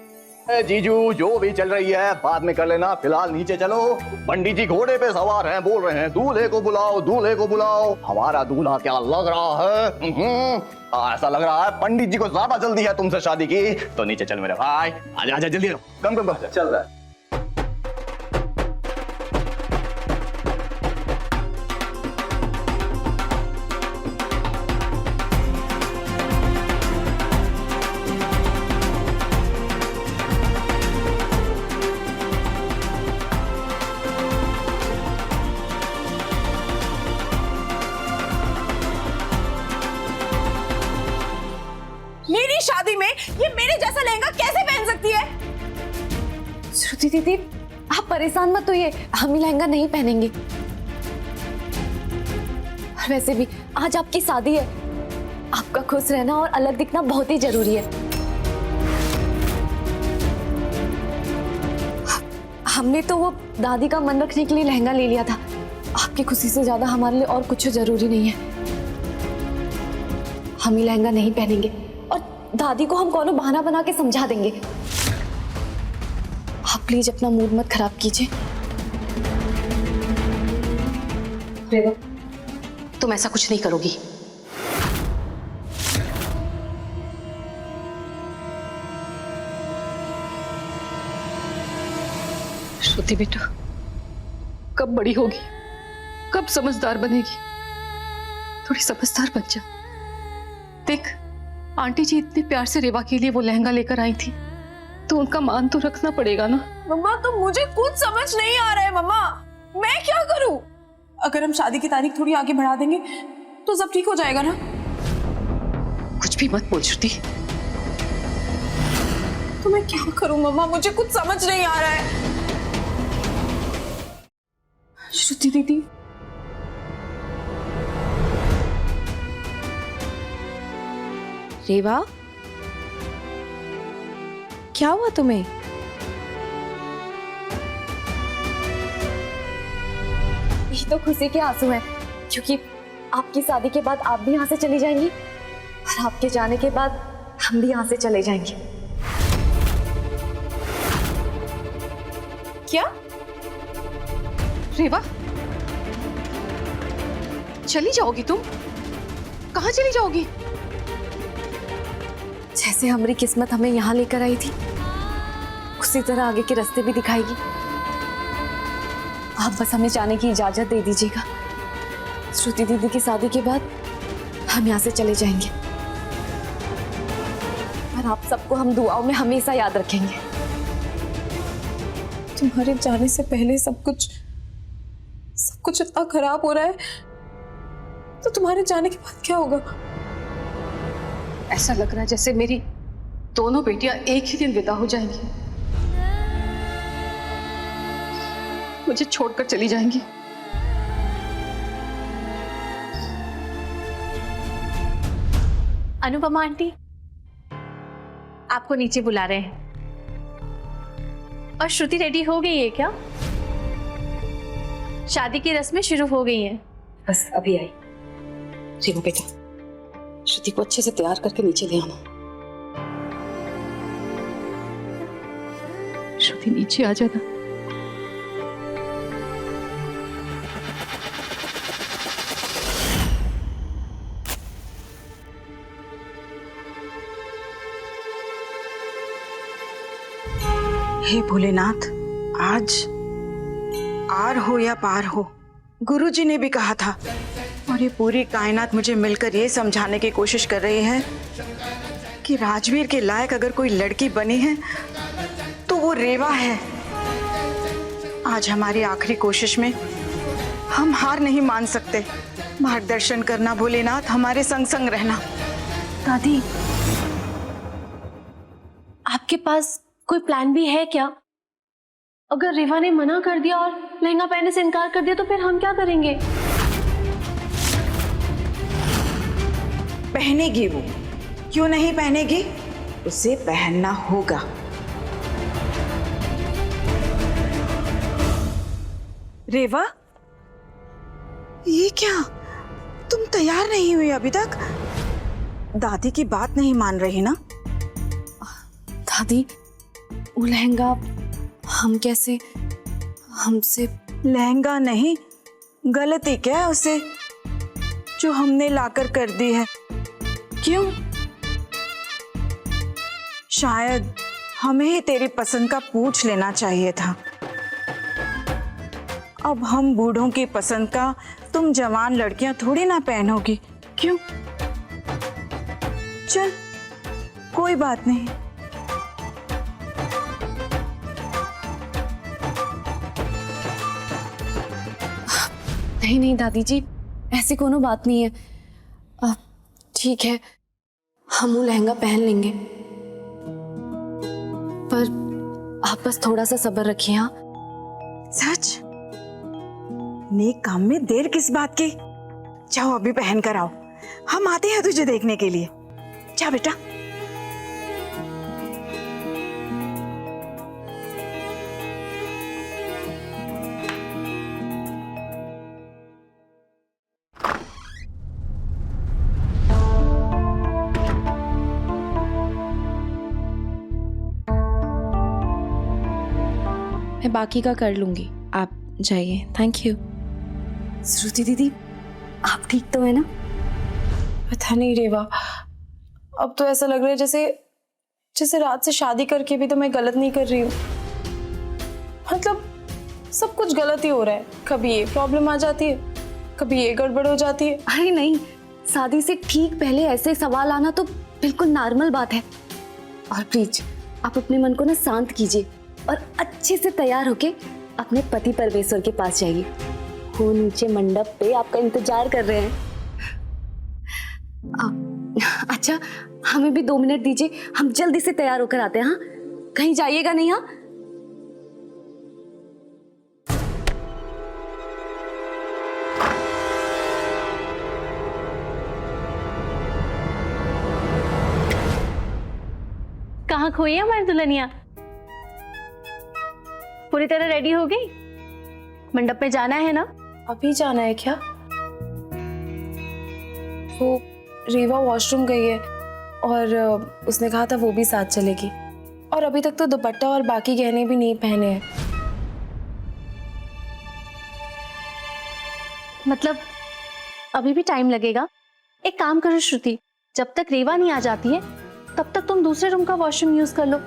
जीजू, जो भी चल रही है बाद में कर लेना, फिलहाल नीचे चलो। पंडित जी घोड़े पे सवार हैं, बोल रहे हैं दूल्हे को बुलाओ, दूल्हे को बुलाओ। हमारा दूल्हा क्या लग रहा है? ऐसा लग रहा है पंडित जी को ज्यादा जल्दी है तुमसे शादी की। तो नीचे चल मेरे भाई, आजा आजा जल्दी, कम कम कम चल रहा है। मेरी शादी में ये मेरे जैसा लहंगा कैसे पहन सकती है? श्रुति दीदी आप परेशान मत होइए, हम लहंगा नहीं पहनेंगे। और वैसे भी आज आपकी शादी है, आपका खुश रहना और अलग दिखना बहुत ही जरूरी है। हमने तो वो दादी का मन रखने के लिए लहंगा ले लिया था। आपकी खुशी से ज्यादा हमारे लिए और कुछ जरूरी नहीं है। हम ये लहंगा नहीं पहनेंगे और दादी को हम कौनो बहाना बना के समझा देंगे। आप प्लीज अपना मूड मत खराब कीजिए। रेवा, तुम ऐसा कुछ नहीं करोगी। श्रुति बेटा, कब बड़ी होगी, कब समझदार बनेगी? थोड़ी समझदार बन जा। देख, आंटी जी इतने प्यार से रेवा के लिए वो लहंगा लेकर आई थी, तो उनका मान तो रखना पड़ेगा ना। मम्मा, तो मुझे कुछ समझ नहीं आ रहा है मम्मा, मैं क्या करूं? अगर हम शादी की तारीख थोड़ी आगे बढ़ा देंगे तो सब ठीक हो जाएगा ना? कुछ भी मत बोल श्रुति। तो मैं क्या करूं मम्मा, मुझे कुछ समझ नहीं आ रहा है। श्रुति दीदी, रेवा, क्या हुआ तुम्हें? ये तो खुशी के आंसू हैं, क्योंकि आपकी शादी के बाद आप भी यहाँ से चली जाएंगी और आपके जाने के बाद हम भी यहाँ से चले जाएंगे। क्या? रेवा, चली जाओगी तुम? कहाँ चली जाओगी? जैसे हमारी किस्मत हमें यहाँ लेकर आई थी, उसी तरह आगे के रास्ते भी दिखाएगी। आप बस हमें जाने की इजाजत दे दीजिएगा। श्रुति दीदी की शादी के बाद हम यहाँ से चले जाएंगे और आप सबको हम दुआओं में हमेशा याद रखेंगे। तुम्हारे जाने से पहले सब कुछ इतना खराब हो रहा है, तो तुम्हारे जाने के बाद क्या होगा? ऐसा लग रहा है जैसे मेरी दोनों बेटियां एक ही दिन विदा हो जाएंगी, मुझे छोड़कर चली जाएंगी। अनुपमा आंटी, आपको नीचे बुला रहे हैं। और श्रुति रेडी हो गई है क्या? शादी की रस्में शुरू हो गई हैं। बस अभी आई। रेवा बेटा, श्रुति को अच्छे से तैयार करके नीचे ले आना। श्रुति नीचे आ जाना। हे भोलेनाथ, आज आर हो या पार हो, गुरुजी ने भी कहा था, और ये पूरी कायनात मुझे मिलकर ये समझाने की कोशिश कर रही है कि राजवीर के लायक अगर कोई लड़की बनी है तो वो रेवा है। आज हमारी आखिरी कोशिश में हम हार नहीं मान सकते। मार्गदर्शन करना भोलेनाथ, हमारे संग संग रहना। दादी, आपके पास कोई प्लान भी है क्या? अगर रेवा ने मना कर दिया और लहंगा पहनने से इनकार कर दिया तो फिर हम क्या करेंगे? पहनेगी वो, क्यों नहीं पहनेगी? उसे पहनना होगा। रेवा, ये क्या? तुम तैयार नहीं हुई अभी तक? दादी की बात नहीं मान रही ना? दादी, वो लहंगा हम कैसे, हमसे? लहंगा नहीं, गलती क्या है उसे जो हमने लाकर कर दी है? क्यों? शायद हमें ही तेरी पसंद का पूछ लेना चाहिए था। अब हम बूढ़ों की पसंद का तुम जवान लड़कियां थोड़ी ना पहनोगी। क्यों? चल, कोई बात नहीं। नहीं नहीं दादी जी, ऐसी कोनो बात नहीं है। ठीक है, हम वो लहंगा पहन लेंगे, पर आप बस थोड़ा सा सब्र रखिए। हाँ, सच? नेक काम में देर किस बात की? जाओ अभी पहन कर आओ, हम आते हैं तुझे देखने के लिए। जा बेटा। मैं बाकी का कर लूंगी, आप जाइए। Thank you. श्रुति दीदी, आप ठीक तो है ना? पता नहीं रेवा, अब तो ऐसा लग रहा है जैसे रात से शादी करके भी तो मैं गलत नहीं कर रही हूँ। मतलब सब कुछ गलत ही हो रहा है। कभी ये प्रॉब्लम आ जाती है, कभी ये गड़बड़ हो जाती है। अरे नहीं, शादी से ठीक पहले ऐसे सवाल आना तो बिल्कुल नॉर्मल बात है। और प्लीज आप अपने मन को ना शांत कीजिए और अच्छे से तैयार होके अपने पति परमेश्वर के पास जाइए। वो नीचे मंडप पे आपका इंतजार कर रहे हैं। अच्छा, हमें भी 2 मिनट दीजिए, हम जल्दी से तैयार होकर आते हैं। हाँ, कहीं जाइएगा नहीं। हाँ, कहाँ खोई है हमारी दुल्हनिया? पूरी तरह रेडी हो गई? मंडप में जाना है ना? अभी जाना है क्या? वो रेवा वॉशरूम गई है और उसने कहा था वो भी साथ चलेगी। और अभी तक तो दुपट्टा और बाकी गहने भी नहीं पहने हैं। मतलब अभी भी टाइम लगेगा। एक काम करो श्रुति, जब तक रेवा नहीं आ जाती है तब तक तुम दूसरे रूम का वॉशरूम यूज कर लो।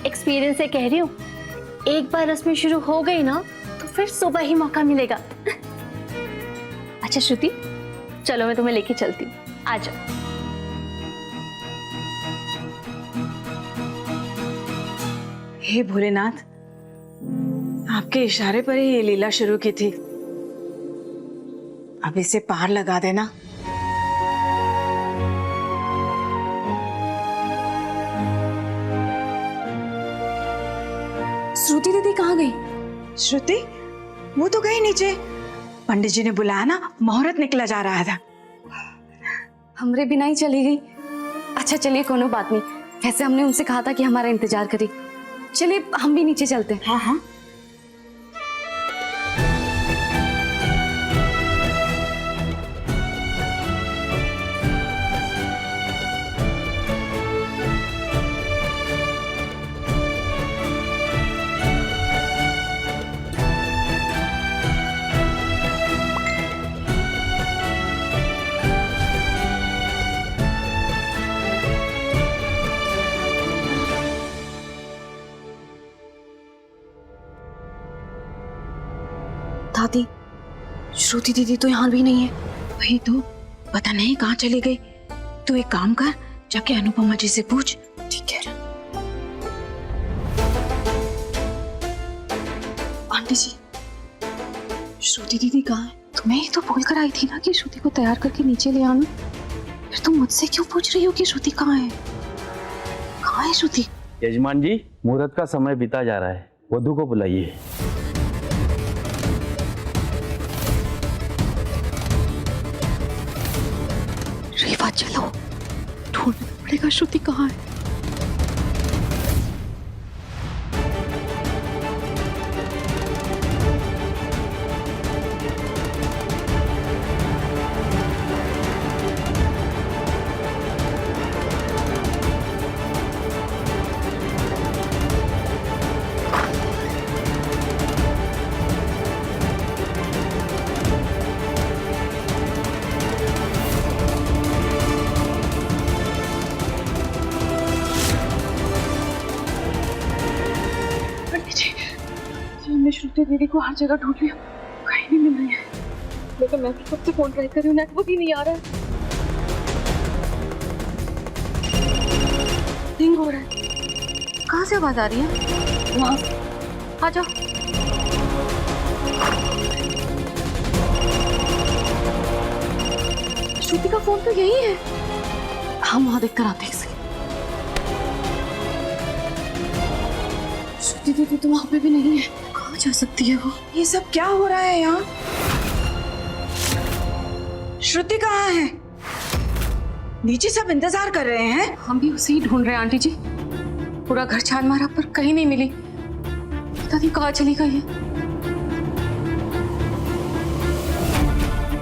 एक्सपीरियंस से कह रही हूँ, एक बार रस्में शुरू हो गई ना तो फिर सुबह ही मौका मिलेगा। अच्छा श्रुति, चलो मैं तुम्हें लेके चलती हूँ, आ जाओ। हे भोलेनाथ, आपके इशारे पर ही ये लीला शुरू की थी, अब इसे पार लगा देना। श्रुति दीदी कहाँ गई? श्रुति, वो तो गई नीचे। पंडित जी ने बुलाया ना, मुहूर्त निकला जा रहा था। हमरे बिना ही चली गई। अच्छा चलिए, कोनो बात नहीं। वैसे हमने उनसे कहा था कि हमारा इंतजार करें। चलिए हम भी नीचे चलते हैं। हाँ हाँ। दादी, श्रुति दीदी तो यहाँ भी नहीं है। वही तो, पता नहीं कहाँ चली गई। तू एक काम कर, जाके अनुपमा जी से पूछ। ठीक है। आंटी जी, श्रुति दीदी कहाँ है? तुम्हें ही तो बोल कर आई थी ना कि श्रुति को तैयार करके नीचे ले आना। फिर तुम मुझसे क्यों पूछ रही हो कि श्रुति कहाँ है? कहाँ है श्रुति? यजमान जी, मुहूर्त का समय बीता जा रहा है, वधू को बुलाइए। रेवा, चलो ढूंढना पड़ेगा श्रुति कहाँ है। हमने श्रुति दीदी को हर जगह ढूंढ लिया, कहीं नहीं मिल रही है। लेकिन मैं तो सबसे फोन ट्राई कर रही हूँ, नेटवर्क ही नहीं आ रहा है। रिंग हो रहा है। कहाँ से आवाज आ रही है? वहाँ। आ जाओ। श्रुति का फोन तो यही है। हम वहाँ देख कर आते हैं। श्रुति दीदी तो वहाँ पे भी नहीं है। कहाँ जा सकती है वो? ये सब क्या हो रहा है यहाँ? श्रुति कहाँ है? नीचे सब इंतजार कर रहे हैं। हम भी उसे ही ढूंढ रहे हैं आंटी जी। पूरा घर छान मारा पर कहीं नहीं मिली। पता नहीं कहाँ चली गई है।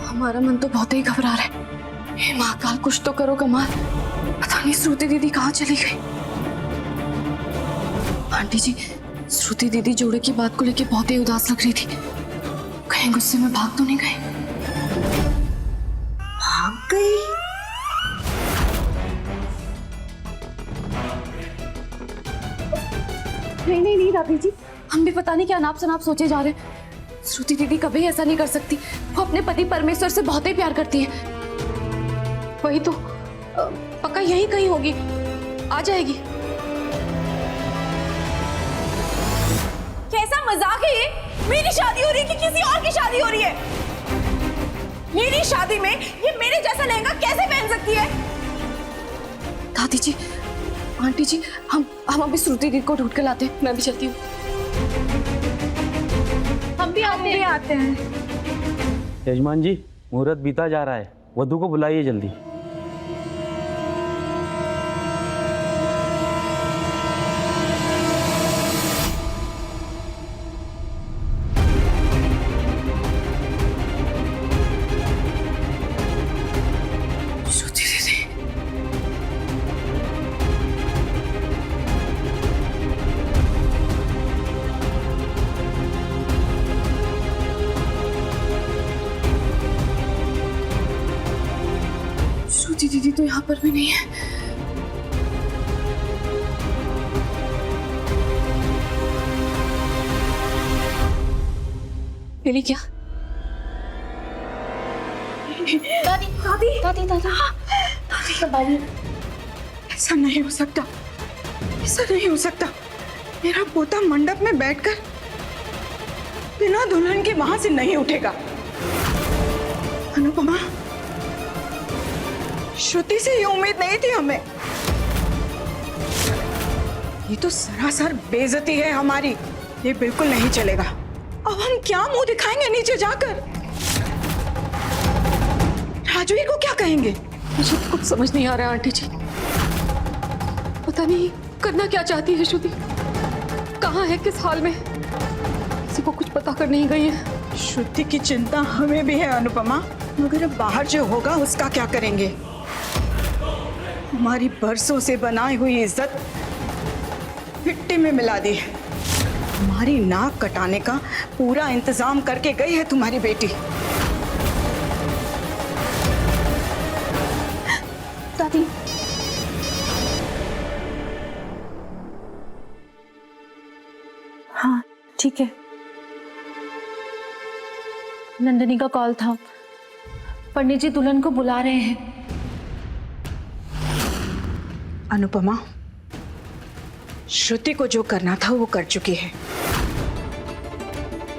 हमारा मन तो बहुत ही घबरा रहा है। हे महाकाल, कुछ तो करो कमाल। पता नहीं श्रुति दीदी कहाँ चली गई। आंटी जी, श्रुति दीदी जोड़े की बात को लेके बहुत ही उदास लग रही थी। कहीं गुस्से में भाग तो नहीं गए? भाग गई? नहीं दादी जी, हम भी पता नहीं क्या नाप शनाप सोचे जा रहे हैं। श्रुति दीदी कभी ऐसा नहीं कर सकती। वो अपने पति परमेश्वर से बहुत ही प्यार करती है। वही तो पक्का यही कहीं होगी, आ जाएगी। कैसा मजाक है ये? मेरी शादी हो रही है कि किसी और की शादी हो रही है? मेरी शादी में ये मेरे जैसा लहंगा कैसे पहन सकती है? दादी जी, आंटी जी, हम अभी श्रुति दीदी को ढूंढ के लाते हैं। मैं भी चलती हूँ। हम भी आते हैं। यजमान जी, मुहूर्त बीता जा रहा है, वधू को बुलाइए जल्दी। श्रुति दीदी, श्रुति दीदी तो यहाँ पर भी नहीं है। लिली क्या? दादी दादी दादी दादी दादी, ऐसा नहीं हो सकता, ऐसा नहीं हो सकता। मेरा पोता मंडप में बैठकर बिना दुल्हन के वहां से नहीं उठेगा। अनुपमा, श्रुति से ये उम्मीद नहीं थी हमें। ये तो सरासर बेइज्जती है हमारी। ये बिल्कुल नहीं चलेगा। अब हम क्या मुंह दिखाएंगे नीचे जाकर? राजवीर को क्या कहेंगे? मुझे कुछ समझ नहीं आ रहा है आंटी जी। पता नहीं करना क्या चाहती है श्रुति। कहाँ है, किस हाल में? किसी को कुछ पता कर नहीं गई है। श्रुति की चिंता हमें भी है अनुपमा, मगर अब बाहर जो होगा उसका क्या करेंगे? हमारी बरसों से बनाई हुई इज्जत मिट्टी में मिला दी है। हमारी नाक कटाने का पूरा इंतजाम करके गई है तुम्हारी बेटी। दादी, हाँ ठीक है। नंदिनी का कॉल था, पंडित जी दुल्हन को बुला रहे हैं। अनुपमा, श्रुति को जो करना था वो कर चुकी है।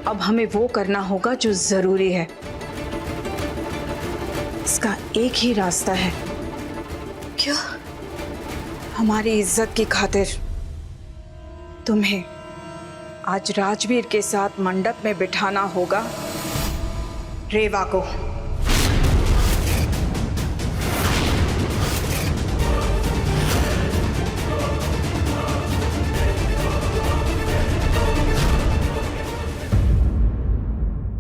अब हमें वो करना होगा जो जरूरी है। इसका एक ही रास्ता है। क्या? हमारी इज्जत की खातिर तुम्हें आज राजवीर के साथ मंडप में बिठाना होगा रेवा को।